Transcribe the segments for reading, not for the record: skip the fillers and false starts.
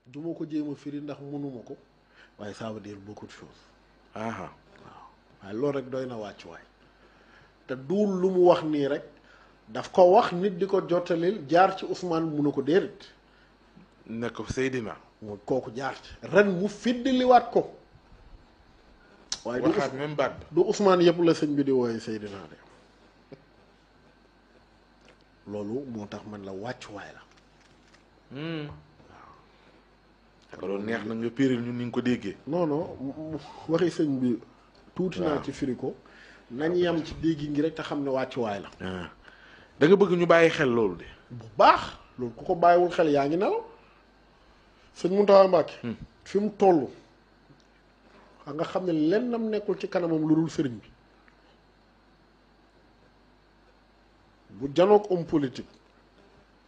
du ma ko jéem a firi ndax mënuma ko waaye ça veut dire beaucoup de choses. waaw waaye loolu rek doy na wàccuwaay te duul lu mu wax nii rek daf ko wax nit di ko jottalil jaar ci Ousmane mun na ko déedéet. ne ko Seydina. mooy kooku jaar ci ren mu fiddiliwaat ko. waaye du waxaat même baat du Ousmane yëpp la sëñ bi di wooye Seydina de loolu moo tax man la wàccuwaay la. waaw loolu neex na nga piril ñun ni nga ko déggee. non non waxi sëñ bi. tuuti naa ci firi ko. nañ yam ci dégg ngi rek te xam ne wàccuwaay la. da nga bëgg ñu bàyyi xel loolu de. bu baax loolu ku ko bàyyiwul xel yaa ngi nelaw. sëñ Mountakha Mbacké. fi mu toll. nga xam ne lennam nekkul ci kanamam lu dul sëriñ bi. bu janook homme politique.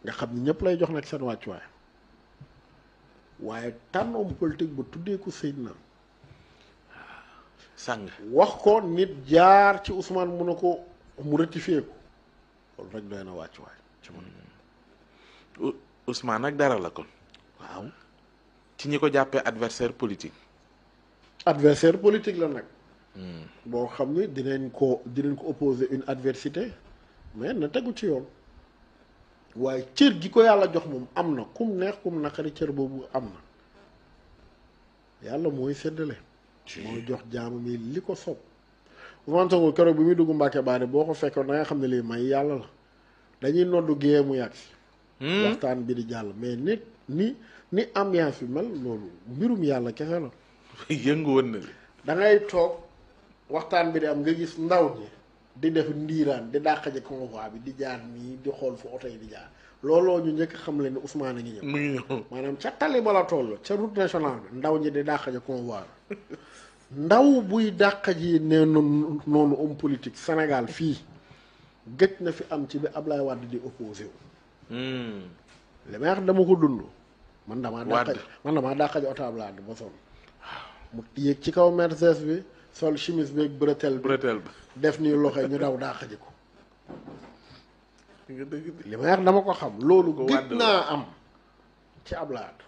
nga xam ne ñëpp lay jox nag seen wàccuwaay. waaye tànn homme politique ba tuddee ko Seydina. sàng wax ko nit jaar ci Ousmane mun na ko mu rectifier ko loolu rek doy na wàccuwaay ci man. Ousmane nag dara la kon. waaw. ci ñi ko jàppee adversaire politique. adversaire politique la nag. boo xam ne dinañ ko opposer une adversité mais na tegu ci yoon. waaye cër gi ko yàlla jox moom am na kum neex kum naqari cër boobu am na yàlla mooy séddale. mooy jox jaamu mi li ko sob Ousmane Sonko keroog bi muy dugg Mbàkke Baare boo ko fekkoon da nga xam ne lii may yàlla la dañuy noddu géeye mu yàgg si. waxtaan bi di jàll mais nit ni ambiance bi mel loolu mbirum yàlla kese la. yëngu woon na li da ngay toog waxtaan bi di am nga gis ndaw ñi di def ndiiraan di dàqaje convoi bi di jaar nii di xool fu oto yi di jaar looloo ñu njëkk xam leen ne Ousmane a ngi ñëw. mu ngi ñëw maanaam ca tali ba la toll ca route nationale bi ndaw ñi di dàqaje convoi bi ndaw buy dàqaji ne noonu homme politique Sénégal fii gëj na fi am ci bi Ablaye Wade di opposé wu. li may wax dama ko dund. man damaa dàqaji oto Ablaye Wade ba sonn mu yéeg ci kaw Mercedes bi sol chemise beeg bretelle bi def nii loxo ñu daw dàqaji ko. li may wax dama ko xam loolu gëj naa am ci Ablaye Wade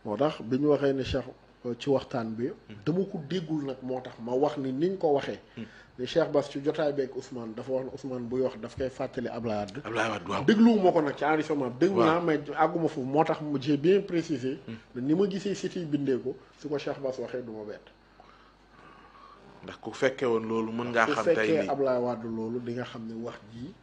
moo tax bi ñu waxee ne Cheikh ci waxtaan bi dama ko déggul nag moo tax ma wax ni niñ ko waxee ni Cheikh Bass ci jotaay beeg Ousmane dafa wax ne Ousmane buy wax daf koy fàttali Ablaye Wade. waaw dégluwuma ko nag ci enregistrement déglu naa mais àgguma foofu moo tax j'ai bien précisé ni ma gisee site yi bindee ko su ko Cheikh Bass waxee du ma bett. ndax ku fekkee woon loolu mën ngaa xam tey ku fekkee Ablaye Wade loolu di nga xam ne wax ji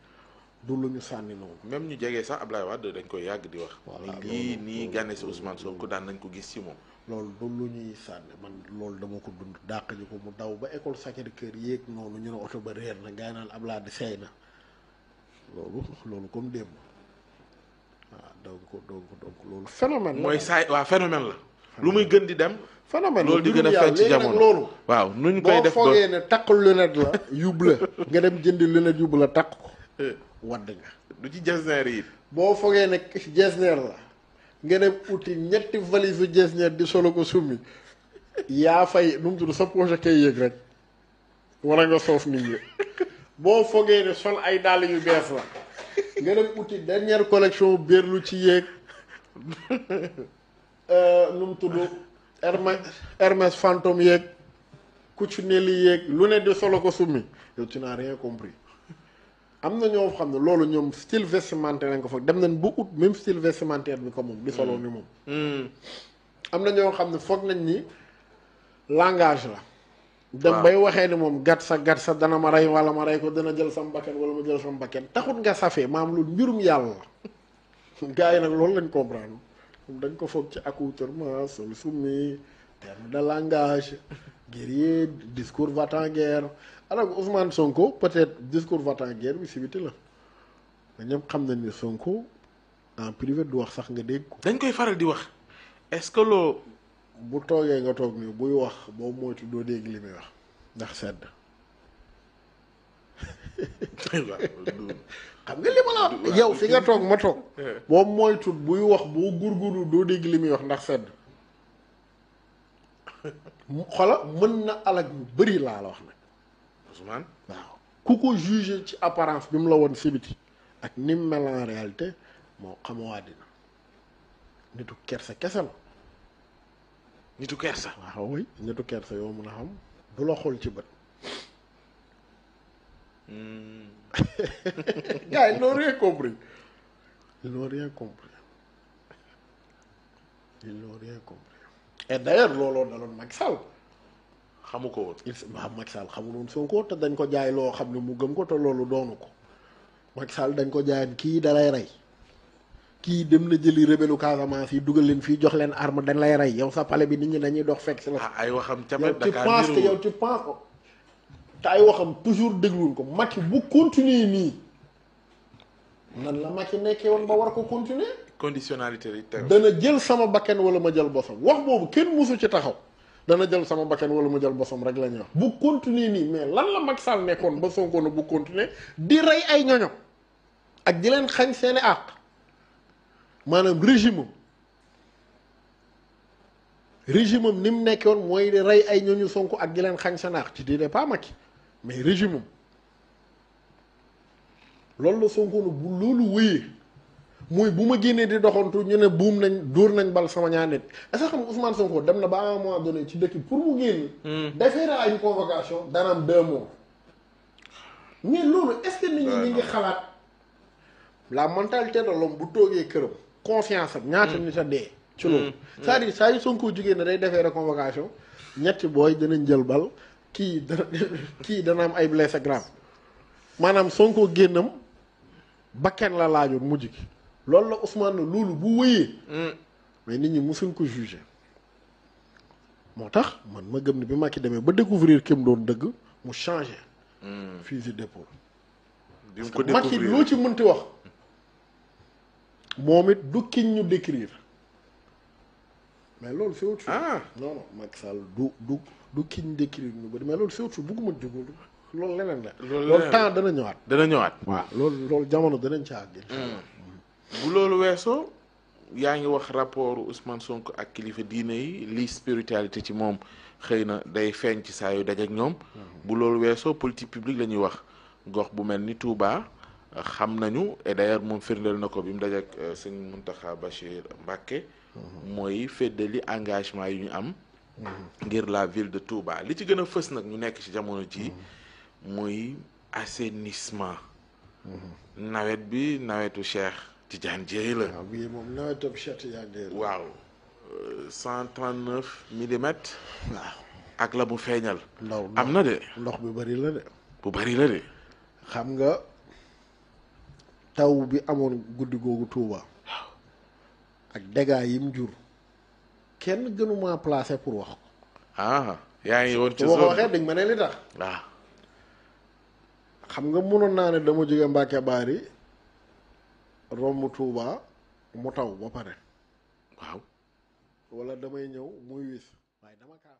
du lu ñu sànni noonu. même ñu jegee sax Ablaye Wade dañ koy yàgg di wax. voilà lii nii gànne si Ousmane Sonko daan nañ ko gis ci moom. loolu du lu ñuy sànni man loolu dama ko dund dàq ji ko mu daw ba école Sacré-Cœur yéeg noonu ñu ne oto ba réer na ngay naan Ablaye Wade seey na loolu comme démb waaw donc loolu phénomène la. mooy saay waaw phénomène la. lu muy gën di dem. phénomène loolu di gën a feeñ ci jamono loolu. waaw nu ñu koy def boo foogee ne takk lunette la yóbbu la nga dem jëndi lunette yóbbu la takk ko wadd nga. du ci jesneer yi. boo foogee ne jesneer la nga dem uti ñetti valise su jesneer di solo ko summi yaa fay nu mu tudd sa projet kay yéeg rek wala nga soof nit ñi boo foogee ne sol ay dàll yu bees la nga dem uti dernière collection berlu ci yéeg nu mu tudd Hermès fantôme yeeg Cucinelli yeeg lu ne di solo ko summi yow tu n'as rien compris am na ñoo xam ne loolu ñoom style vestimentaire lañ ko foog dem nañ ba ut même style vestimentaire bi ko moom di solo ni moom. am na ñoo xam ne foog nañ ni langage la. dem bay waxee ni moom gàtt sa dana ma rey wala ma rey ko dana jël sam bakkan wala ma jël sam bakkan taxut nga safee maam loolu mbirum yàlla la gars yi nag loolu lañ comprendre dañ ko foog ci accoutrement sol summi terme de langage guerrier discours va-t-en-guerre alors que Ousmane Sonko peut-être discours va-t-en-guerre bi si biti la nga ñëpp xam nañ ni Sonko en privé du wax sax nga dégg ko. dañ koy faral di wax est-ce que loo. bu toogee nga toog nii buy wax boo moytu doo dégg li muy wax ndax sedd. xam nga li ma la wax yow fi nga toog ma toog. boo moytu buy wax boo gurguru doo dégg li muy wax ndax sedd. xola mën na alag yu bëri laa la wax nag. Ousmane. waaw ku ko jugé ci apparence bi mu la woon si biti ak ni mu mel en réalité moo xamoo àddina nitu kersa kese la. nitu kersa. waaw oui nitu kersa yoo mën a xam du la xool ci bët. gars yi ils n'ont rien compris. Ils n'ont rien compris. Ils n'ont rien compris. Et d'ailleurs looloo daloon Macky Sall. xamu ko woon. waaw Macky Sall xamul woon Sonko te dañ ko jaay loo xam ne mu gëm ko te loolu doonu ko. Macky Sall dañ ko jaay kii dalay rey. kii dem na jëli rebelu Casamance yi dugal leen fii jox leen arme dañ lay rey yow sa palais bi nit ñi dañuy dox fekk si la. ah ay waxam yow tamit tu Dakar penses que yow tu penses ko. te ay waxam toujours dégluwul ko Macky bu continuer nii. nan la Macky nekkee woon ba war ko continuer. conditionnalité yi teg. dana jël sama bakken wala ma jël bosam wax boobu kenn musu ci taxaw. dana jël sama bakken wala ma jël bosam rek la ñuy wax. bu continuer nii mais lan la Macky Sall nekkoon ba Sonko na bu continuer di rey ay ñoño ak di leen xañ seeni àq. maanaam régime am ni mu nekkoon mooy di rey ay ñoñu Sonko ak di leen xañ seen àq ci diine pas Macky mais régime am loolu la Sonko na bu loolu wéyee mooy bu ma génnee di doxantu ñu ne buum nañ dóor nañ bal sama ñaar nit est-ce que xam nga Ousmane Sonko dem na ba à un moment donné ci dëkk pour mu génn. defee naa une convocation dana am 2 mois. mais loolu est-ce que nit ñi ngi xalaat la mentalité de l'homme bu toogee këram. confiance am ñaata nit a dee. ci loolu c'est-à-dire saa yu Sonko jugee ne day defee reconvocation ñetti booy danañ jël bal kii dana am ay blessé grave maanaam Sonko génnam bakken la laajoon mujj gi loolu la Ousmane loolu bu wëyee. mais nit ñi musuñ ko jugé. moo tax man ma gëm ne bi Macky demee ba découvrir ki mu doon dëgg mu changé. fusil d'épaule. bi mu ko découvrir Macky loo ci mënti wax. moom it du kiñ ñu décrire mais loolu c'est autre chose. Non Macky Sall du kiñ décrire ñu bëri mais loolu c'est autre chose bugguma jóg loolu leneen la. loolu temps dana ñëwaat. dana ñëwaat. waaw loolu jamono danañ ca àgg. bu loolu weesoo yaa ngi wax rapport Ousmane Sonko ak kilifa diine yi lii spiritualité ci moom xëy na day feeñ ci saa yu dajeek ñoom. bu loolu weesoo politique publique la ñuy wax gox bu mel ni Touba. xam nañu et d'ailleurs moom firndeel na ko bi mu dajeek sëñ Mountakha Bachir Mbacké mooy feddali engagement yi ñu am ngir la ville de Touba li ci gën a fës nag ñu nekk ci jamono ji muy assainissement nawet bi nawetu Cheikh Tidiane Dièye la. waaw bii moom nawetu Cheikh Tidiane Dièye la. waaw 139 millimètres. waaw ak la mu feeñal. ndaw am na de. ndox bi bari la de. bu bari la de. xam nga. taw bi amoon guddi googu Touba ak dégâts yi mu jur kenn gënuma placé pour wax ko. yaa ngi woon ci zone waxee dañ ma ne li tax. waaw. xam nga mënoon naa ne dama jóge Mbacke Bari romb Touba mu taw ba pare. waaw. wala damay ñëw muy wis waaye dama kaa